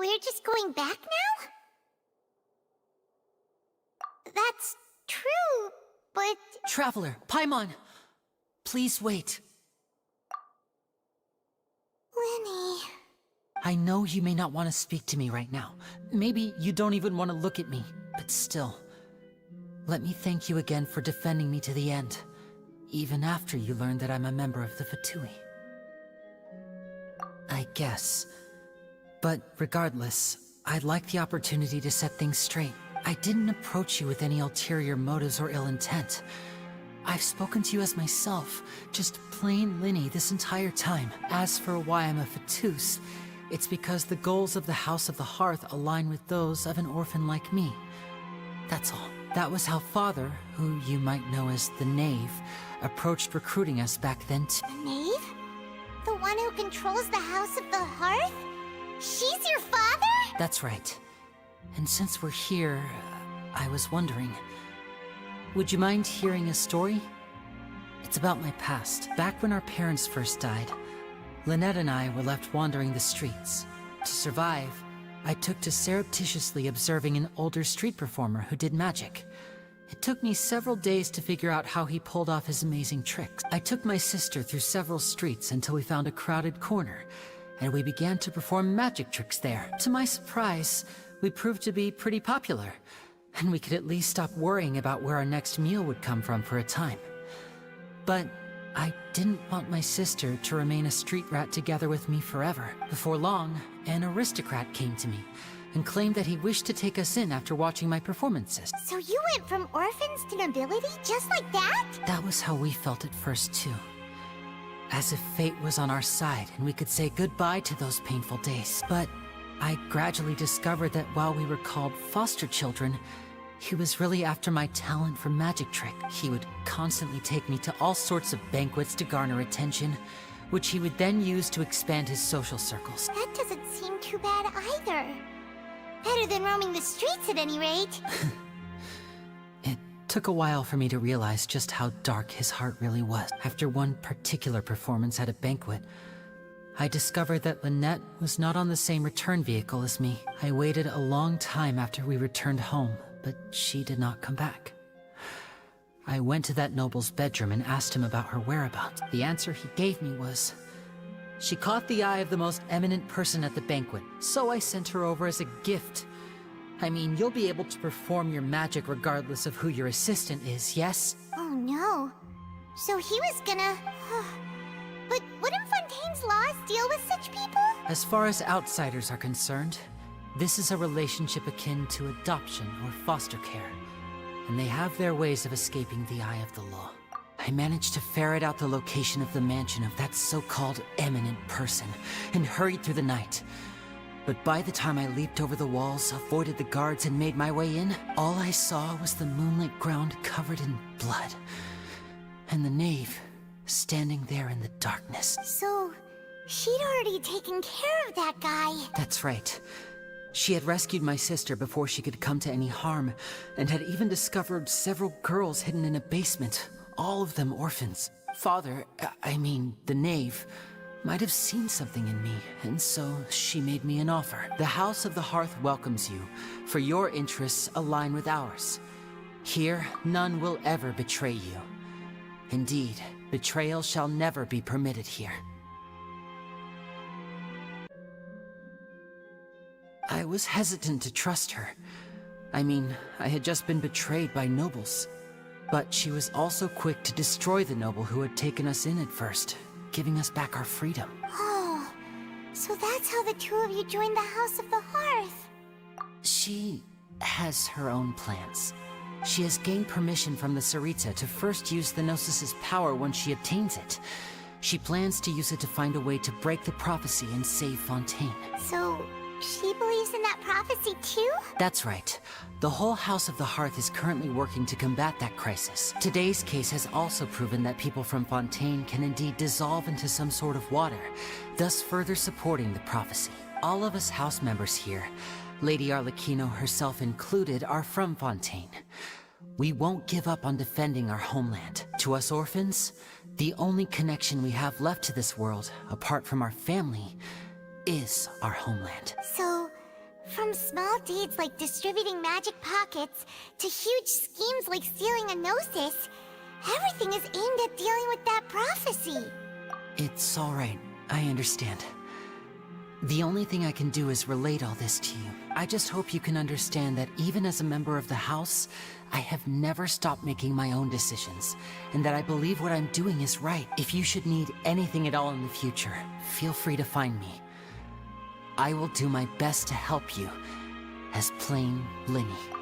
we're just going back now? That's true, but... Traveler, Paimon! Please wait. Lenny... I know you may not want to speak to me right now. Maybe you don't even want to look at me, but still. Let me thank you again for defending me to the end, even after you learned that I'm a member of the Fatui. I guess. But regardless, I'd like the opportunity to set things straight. I didn't approach you with any ulterior motives or ill intent. I've spoken to you as myself, just plain Lynnie this entire time. As for why I'm a Fatus, it's because the goals of the House of the Hearth align with those of an orphan like me. That's all. That was how Father, who you might know as the Knave, approached recruiting us back then too. The Knave? The one who controls the House of the Hearth? She's your father? That's right. And since we're here, I was wondering, would you mind hearing a story? It's about my past. Back when our parents first died, Lynette and I were left wandering the streets. To survive, I took to surreptitiously observing an older street performer who did magic. It took me several days to figure out how he pulled off his amazing tricks. I took my sister through several streets until we found a crowded corner, and we began to perform magic tricks there. To my surprise, we proved to be pretty popular, and we could at least stop worrying about where our next meal would come from for a time. But I didn't want my sister to remain a street rat together with me forever. Before long, an aristocrat came to me and claimed that he wished to take us in after watching my performances. So you went from orphans to nobility just like that? That was how we felt at first too. As if fate was on our side and we could say goodbye to those painful days. But I gradually discovered that while we were called foster children, he was really after my talent for magic trick. He would constantly take me to all sorts of banquets to garner attention, which he would then use to expand his social circles. That doesn't seem too bad either. Better than roaming the streets at any rate. It took a while for me to realize just how dark his heart really was. After one particular performance at a banquet, I discovered that Lynette was not on the same return vehicle as me. I waited a long time after we returned home, but she did not come back. I went to that noble's bedroom and asked him about her whereabouts. The answer he gave me was, she caught the eye of the most eminent person at the banquet, so I sent her over as a gift. I mean, you'll be able to perform your magic regardless of who your assistant is, yes? Oh no. So he was gonna... But wouldn't Fontaine's laws deal with such people? As far as outsiders are concerned, this is a relationship akin to adoption or foster care, and they have their ways of escaping the eye of the law. I managed to ferret out the location of the mansion of that so-called eminent person, and hurried through the night. But by the time I leaped over the walls, avoided the guards, and made my way in, all I saw was the moonlit ground covered in blood, and the knave standing there in the darkness. So, she'd already taken care of that guy. That's right. She had rescued my sister before she could come to any harm, and had even discovered several girls hidden in a basement, all of them orphans. Father, I mean, the knave, might have seen something in me, and so she made me an offer. The House of the Hearth welcomes you, for your interests align with ours. Here, none will ever betray you. Indeed, betrayal shall never be permitted here. I was hesitant to trust her. I mean, I had just been betrayed by nobles. But she was also quick to destroy the noble who had taken us in at first, giving us back our freedom. Oh, so that's how the two of you joined the House of the Hearth. She has her own plans. She has gained permission from the Sarita to first use the Gnosis' power once she obtains it. She plans to use it to find a way to break the prophecy and save Fontaine. So, she believes in that prophecy too? That's right. The whole House of the Hearth is currently working to combat that crisis. Today's case has also proven that people from Fontaine can indeed dissolve into some sort of water, thus further supporting the prophecy. All of us house members here, Lady Arlecchino herself included, are from Fontaine. We won't give up on defending our homeland. To us orphans, the only connection we have left to this world, apart from our family, is our homeland. So, From small deeds like distributing magic pockets to huge schemes like stealing a gnosis, everything is aimed at dealing with that prophecy. It's alright, I understand. The only thing I can do is relate all this to you. I just hope you can understand that even as a member of the house, I have never stopped making my own decisions, and that I believe what I'm doing is right. If you should need anything at all in the future, feel free to find me. I will do my best to help you, as plain Linny.